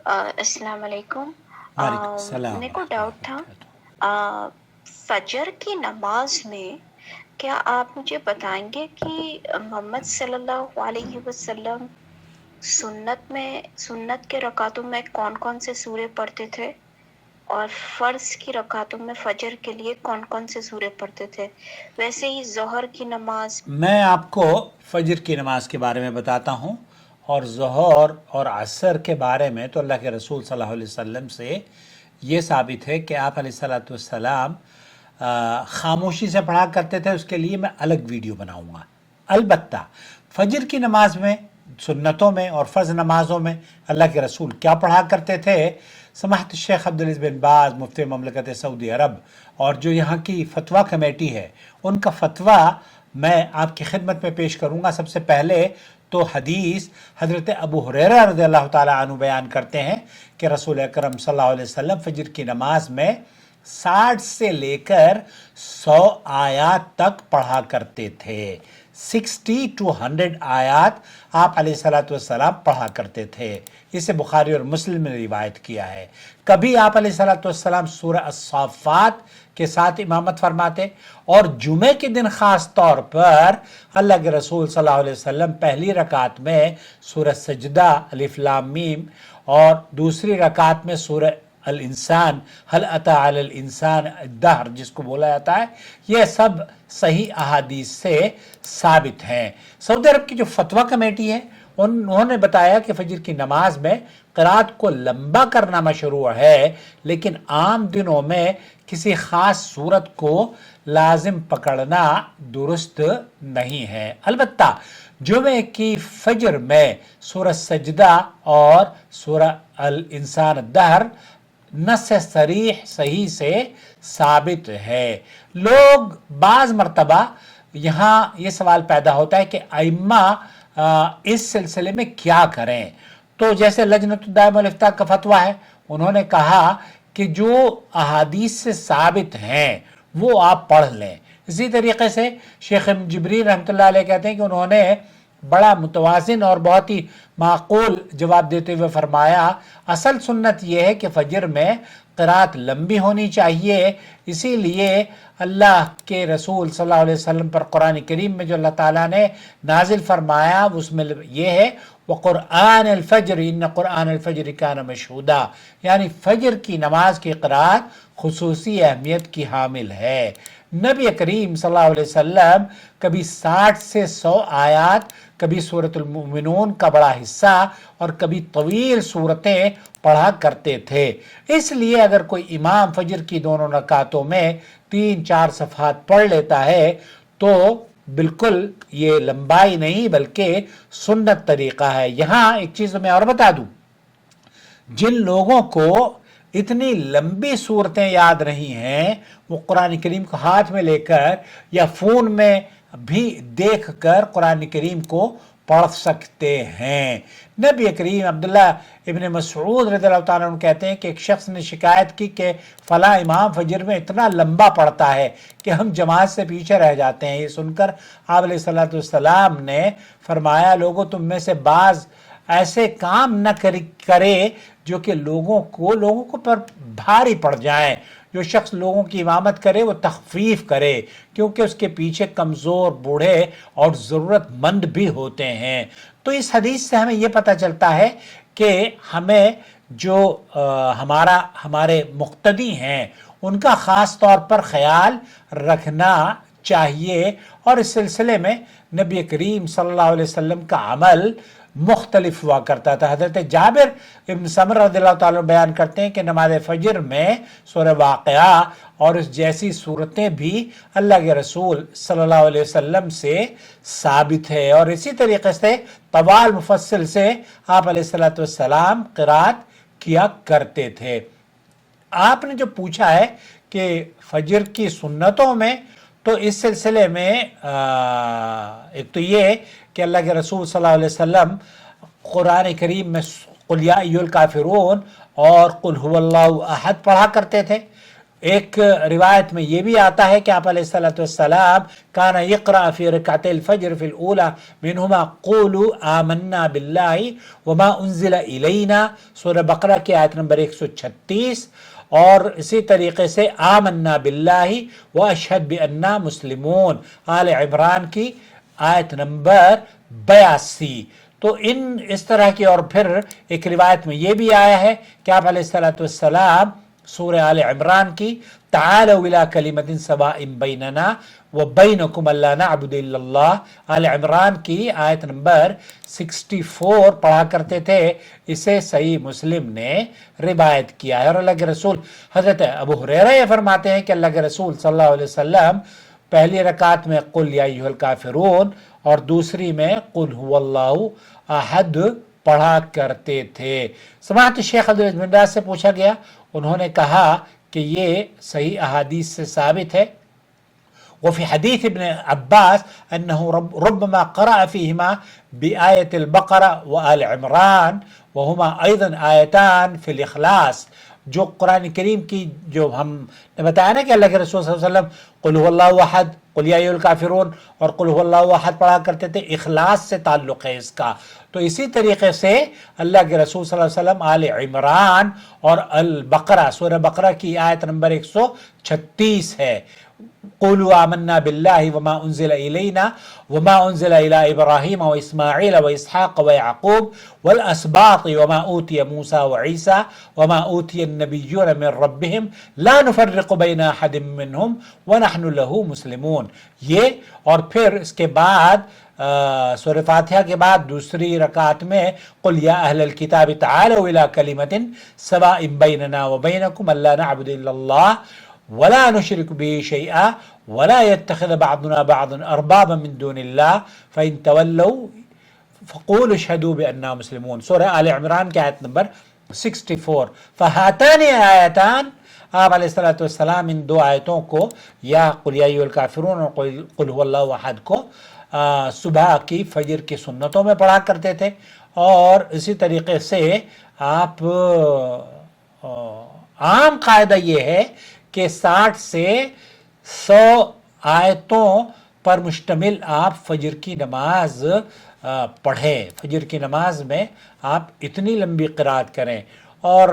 السلام علیکم۔ وعلیکم السلام میرے کو ورحمۃ اللہ ڈاؤٹ تھا وبرکاتہ۔ فجر کی نماز میں کیا آپ مجھے بتائیں گے کہ محمد صلی اللہ علیہ وسلم سنت کے رکعتوں میں کون کون سے سورے پڑھتے تھے اور فرض کی رکعتوں میں فجر کے لیے کون کون سے سورے پڑھتے تھے؟ ویسے ہی ظہر کی نماز میں آپ کو فجر کی نماز کے بارے میں بتاتا ہوں، اور ظہر اور عصر کے بارے میں تو اللہ کے رسول صلی اللہ علیہ وسلم سے یہ ثابت ہے کہ آپ علیہ الصلاۃ والسلام خاموشی سے پڑھا کرتے تھے۔ اس کے لیے میں الگ ویڈیو بناؤں گا۔ البتہ فجر کی نماز میں، سنتوں میں اور فرض نمازوں میں اللہ کے رسول کیا پڑھا کرتے تھے، سماحت الشیخ عبدالعزیز بن باز مفتی مملکت سعودی عرب اور جو یہاں کی فتویٰ کمیٹی ہے، ان کا فتویٰ میں آپ کی خدمت میں پیش کروں گا۔ سب سے پہلے تو حدیث حضرت ابو ہریرہ رضی اللہ تعالیٰ عنہ بیان کرتے ہیں کہ رسول اکرم صلی اللہ علیہ وسلم فجر کی نماز میں 60 سے لے کر 100 آیات تک پڑھا کرتے تھے۔ 60 to 100 آیات آپ علیہ الصلاۃ والسلام پڑھا کرتے تھے۔ اسے بخاری اور مسلم نے روایت کیا ہے۔ کبھی آپ علیہ الصلاۃ والسلام سورہ الصافات کے ساتھ امامت فرماتے، اور جمعے کے دن خاص طور پر اللہ کے رسول صلی اللہ علیہ وسلم پہلی رکعت میں سورہ سجدہ الف لام میم اور دوسری رکعت میں سورہ الانسان هل اتى على الانسان الدہر جس کو بولا جاتا ہے، یہ سب صحیح احادیث سے ثابت ہیں۔ سعودی عرب کی جو فتویٰ کمیٹی ہے، انہوں نے بتایا کہ فجر کی نماز میں قرات کو لمبا کرنا مشروع ہے، لیکن عام دنوں میں کسی خاص صورت کو لازم پکڑنا درست نہیں ہے۔ البتہ جمعے کی فجر میں سورہ سجدہ اور سورہ الانسان الدہر نص صریح صحیح سے ثابت ہے۔ لوگ بعض مرتبہ یہاں یہ سوال پیدا ہوتا ہے کہ ائمہ اس سلسلے میں کیا کریں، تو جیسے لجنۃ الدائمہ والافتاء کا فتویٰ ہے، انہوں نے کہا کہ جو احادیث سے ثابت ہیں وہ آپ پڑھ لیں۔ اسی طریقے سے شیخ جبریل رحمۃ اللہ علیہ کہتے ہیں کہ انہوں نے بڑا متوازن اور بہت ہی معقول جواب دیتے ہوئے فرمایا، اصل سنت یہ ہے کہ فجر میں قرات لمبی ہونی چاہیے، اسی لیے اللہ کے رسول صلی اللہ علیہ وسلم پر قرآن کریم میں جو اللہ تعالیٰ نے نازل فرمایا اس میں یہ ہے وَقُرْآنَ الْفَجْرِ إِنَّ قُرْآنَ الْفَجْرِ كَانَ مَشْهُودًا، یعنی فجر کی نماز کی قرات خصوصی اہمیت کی حامل ہے۔ نبی کریم صلی اللہ علیہ وسلم کبھی 60 سے 100 آیات، کبھی سورۃ المؤمنون کا بڑا حصہ اور کبھی طویل صورتیں پڑھا کرتے تھے۔ اس لیے اگر کوئی امام فجر کی دونوں رکعتوں میں 3-4 صفحات پڑھ لیتا ہے تو بالکل یہ لمبائی نہیں بلکہ سنت طریقہ ہے۔ یہاں ایک چیز میں اور بتا دوں، جن لوگوں کو اتنی لمبی صورتیں یاد نہیں ہیں وہ قرآن کریم کو ہاتھ میں لے کر یا فون میں بھی دیکھ کر قرآن کریم کو پڑھ سکتے ہیں۔ نبی کریم عبداللہ ابن مسعود رضی اللہ تعالیٰ عنہ کہتے ہیں کہ ایک شخص نے شکایت کی کہ فلاں امام فجر میں اتنا لمبا پڑھتا ہے کہ ہم جماعت سے پیچھے رہ جاتے ہیں۔ یہ سن کر آپ علیہ الصلاۃ والسلام نے فرمایا، لوگوں تم میں سے بعض ایسے کام نہ کرے جو کہ لوگوں کو پر بھاری پڑ جائیں۔ جو شخص لوگوں کی امامت کرے وہ تخفیف کرے، کیونکہ اس کے پیچھے کمزور، بوڑھے اور ضرورت مند بھی ہوتے ہیں۔ تو اس حدیث سے ہمیں یہ پتہ چلتا ہے کہ ہمیں جو ہمارے مقتدی ہیں ان کا خاص طور پر خیال رکھنا چاہیے، اور اس سلسلے میں نبی کریم صلی اللہ علیہ وسلم کا عمل مختلف ہوا کرتا تھا۔ حضرت جابر ابن سمرہ رضی اللہ تعالیٰ بیان کرتے ہیں کہ نماز فجر میں سورہ واقعہ اور اس جیسی صورتیں بھی اللہ کے رسول صلی اللہ علیہ وسلم سے ثابت ہے، اور اسی طریقے سے طوال مفصل سے آپ علیہ الصلاۃ والسلام قرات کیا کرتے تھے۔ آپ نے جو پوچھا ہے کہ فجر کی سنتوں میں، تو اس سلسلے میں ایک تو یہ کہ اللہ کے رسول صلی اللہ علیہ وسلم قرآن کریم میں قل یا ایھا الکافرون اور قل ھو اللہ احد پڑھا کرتے تھے۔ ایک روایت میں یہ بھی آتا ہے کہ آپ علیہ الصلوۃ والسلام کانا یقرأ فی رکعتي الفجر فی الاولى منہما قولوا آمنا باللہ وما انزل الینا، سورہ بقرہ کی آیت نمبر 136، اور اسی طریقے سے آمنا باللہ واشہد بأننا مسلمون، آل عمران کی آیت نمبر 82۔ تو اس طرح کی، اور پھر ایک روایت میں یہ بھی آیا ہے کہ آپ علیہ الصلوۃ والسلام سورہ آل عمران کی تعالوا الی کلمۃ سواء بیننا وبینکم الا نعبد الا اللہ، آل عمران کی آیت نمبر 64 پڑھا کرتے تھے۔ اسے صحیح مسلم نے روایت کیا ہے۔ اور اللہ کے رسول حضرت ابو ہریرہ یہ فرماتے ہیں کہ اللہ کے رسول صلی اللہ علیہ وسلم پہلی رکعت میں قل یا ایھا الکافرون اور دوسری میں قل ھو اللہ احد پڑھا کرتے تھے۔ سماحت شیخ عبدالعزیز بن باز سے پوچھا گیا، انہوں نے کہا کہ یہ صحیح احادیث سے ثابت ہے۔ وفي حديث ابن عباس أنه ربما قرأ فيهما بآية البقرة وآل عمران وهما أيضا آيتان في الإخلاص، جو قرآن کریم کی جو ہم نے بتایا نا کہ اللہ کے رسول صلی اللہ علیہ وسلم قل هو اللہ احد، قل یا ایھا الکافرون اور قل هو اللہ احد پڑھا کرتے تھے، اخلاص سے تعلق ہے اس کا۔ تو اسی طریقے سے اللہ کے رسول صلی اللہ علیہ وسلم آل عمران اور البقرہ، سورہ بقرہ کی آیت نمبر 136 ہے، قولوا آمنا باللہ وما انزل الینا وما انزل الی ابراہیم واسماعیل واسحاق ویعقوب والاسباط وما اوتی موسیٰ وعیسیٰ وما اوتی النبیون من ربهم لا نفرق بین احد منہم ونحن له مسلمون۔ یہ، اور پھر اس کے بعد سورہ فاتحہ کے بعد دوسری رکعت میں قل یا اہل الکتاب تعالوا الی کلمۃ سواء بیننا وبینکم الا نعبد الا اللہ ولا نشرک به شیئا ولا يتخذ بعضنا بعضا اربابا من دون اللہ فإن تولوا فقولوا اشهدوا بأننا مسلمون، سورہ آل عمران کی آیت نمبر 64۔ فہاتان آیتان، آپ علیہ الصلوۃ والسلام ان دو آیتوں کو، یا قل یا ایھا الکافرون اور قل ھو اللہ احد کو صبح کی فجر کی سنتوں میں پڑھا کرتے تھے۔ اور اسی طریقے سے آپ عام قاعدہ یہ ہے کہ 60 سے 100 آیتوں پر مشتمل آپ فجر کی نماز پڑھیں، فجر کی نماز میں آپ اتنی لمبی قرات کریں۔ اور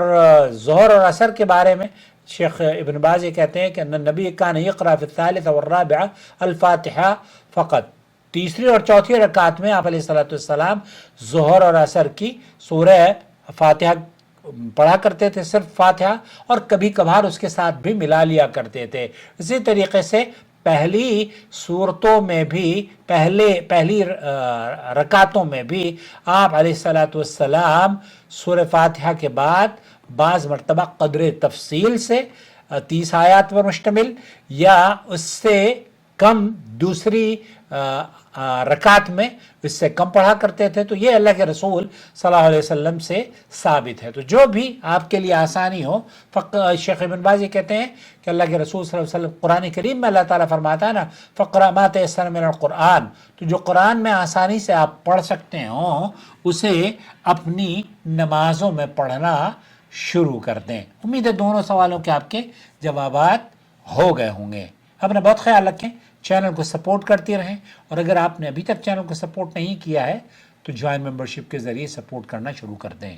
ظہر اور عصر کے بارے میں شیخ ابن باز یہ کہتے ہیں کہ نبی کان یقرأ فی الثالثہ والرابعہ الفاتحہ فقط، تیسری اور چوتھی رکعت میں آپ علیہ الصلوۃ والسلام ظہر اور عصر کی سورہ فاتحہ پڑھا کرتے تھے، صرف فاتحہ، اور کبھی کبھار اس کے ساتھ بھی ملا لیا کرتے تھے۔ اسی طریقے سے پہلی صورتوں میں بھی، پہلی رکعتوں میں بھی آپ علیہ الصلوۃ والسلام سورہ فاتحہ کے بعد بعض مرتبہ قدر تفصیل سے 30 آیات پر مشتمل یا اس سے کم دوسری رکعت میں اس سے کم پڑھا کرتے تھے۔ تو یہ اللہ کے رسول صلی اللہ علیہ وسلم سے ثابت ہے۔ تو جو بھی آپ کے لیے آسانی ہو، شیخ ابن باز یہ کہتے ہیں کہ اللہ کے رسول صلی اللہ علیہ وسلم قرآن کریم میں اللہ تعالیٰ فرماتا ہے نا فقرأ ما تيسر من القرآن، تو جو قرآن میں آسانی سے آپ پڑھ سکتے ہوں اسے اپنی نمازوں میں پڑھنا شروع کر دیں۔ امید ہے دونوں سوالوں کے آپ کے جوابات ہو گئے ہوں گے۔ اپنا بہت خیال رکھیں، چینل کو سپورٹ کرتے رہیں، اور اگر آپ نے ابھی تک چینل کو سپورٹ نہیں کیا ہے تو جوائن ممبرشپ کے ذریعے سپورٹ کرنا شروع کر دیں۔